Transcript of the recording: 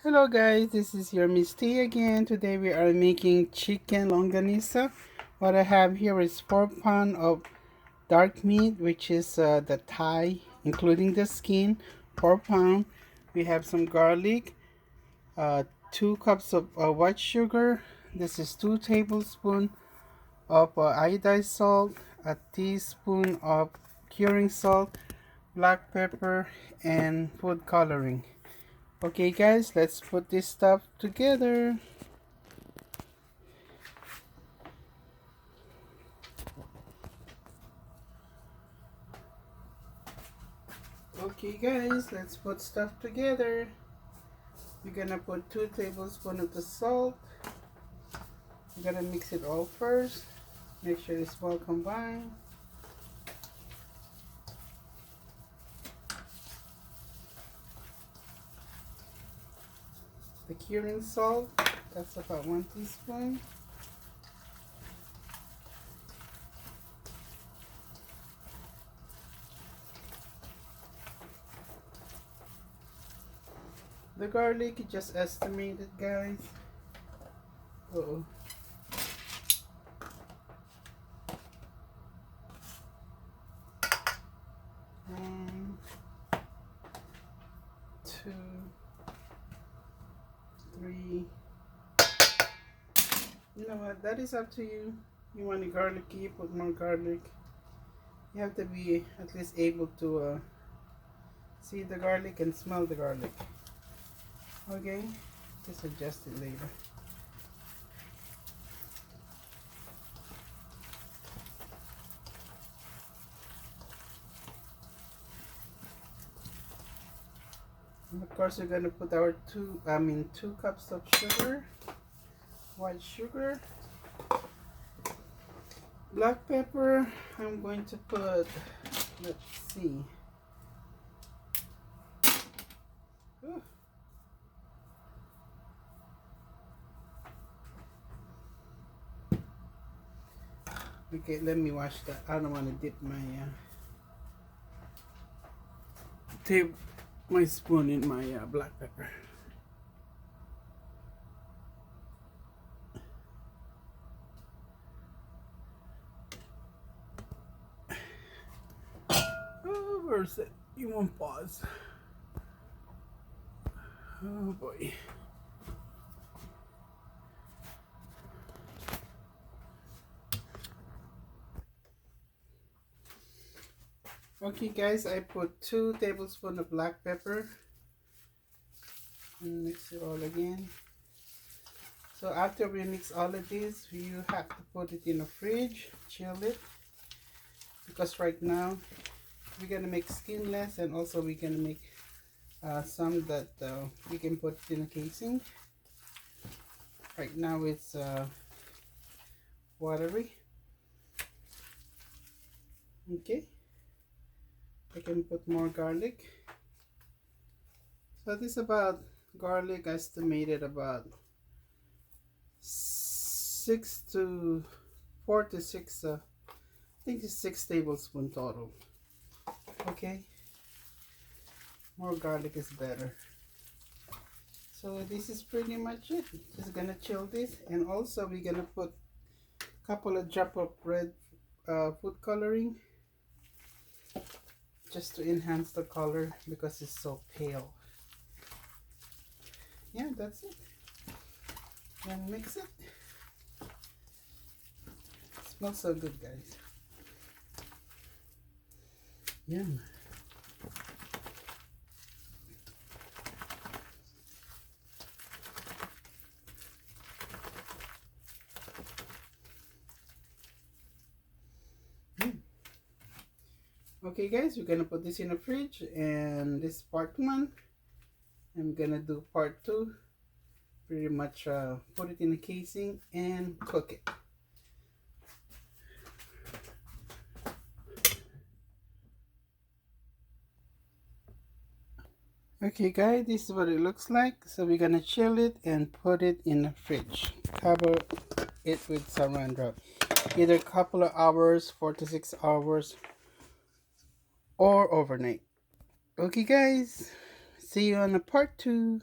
Hello guys, this is your Miss T again. Today we are making chicken longanisa. What I have here is 4 pounds of dark meat, which is the thigh, including the skin, 4 pounds. We have some garlic, 2 cups of white sugar. This is 2 tablespoons of iodized salt, a teaspoon of curing salt, black pepper, and food coloring. Okay guys, let's put this stuff together. Okay guys, let's put stuff together. We're gonna put 2 tablespoons of the salt. We're gonna mix it all first. Make sure it's well combined. The curing salt, that's about 1 teaspoon. The garlic, you just estimate it guys. Uh-oh. One, two, three. You know what, that is up to you. You want the garlicky, put more garlic. You have to be at least able to see the garlic and smell the garlic. Okay, just adjust it later. And of course, we're gonna put our 2 cups of sugar, white sugar, black pepper. I'm going to put, let's see. Ooh. Okay, let me wash that. I don't want to dip my my spoon in my black pepper. Oh, where's it? You won't pause. Oh boy. Okay guys, I put 2 tablespoons of black pepper and mix it all again. So after we mix all of this, you have to put it in the fridge, chill it, because right now we're gonna make skinless, and also we're gonna make some that we can put in a casing. Right now it's watery. Okay, I can put more garlic. So this about garlic estimated about 4 to 6 I think it's 6 tablespoons total. Okay, more garlic is better. So this is pretty much it. Just gonna chill this, and also we're gonna put a couple of drop of red food coloring just to enhance the color because it's so pale. Yeah, that's it. And mix it. Smells so good, guys. Yum. Okay guys, we're gonna put this in the fridge, and this part 1. I'm gonna do part 2. Pretty much put it in a casing and cook it. Okay guys, this is what it looks like. So we're gonna chill it and put it in the fridge. Cover it with saran wrap. Either a couple of hours, 4 to 6 hours, or overnight. Okay guys, see you on the part 2.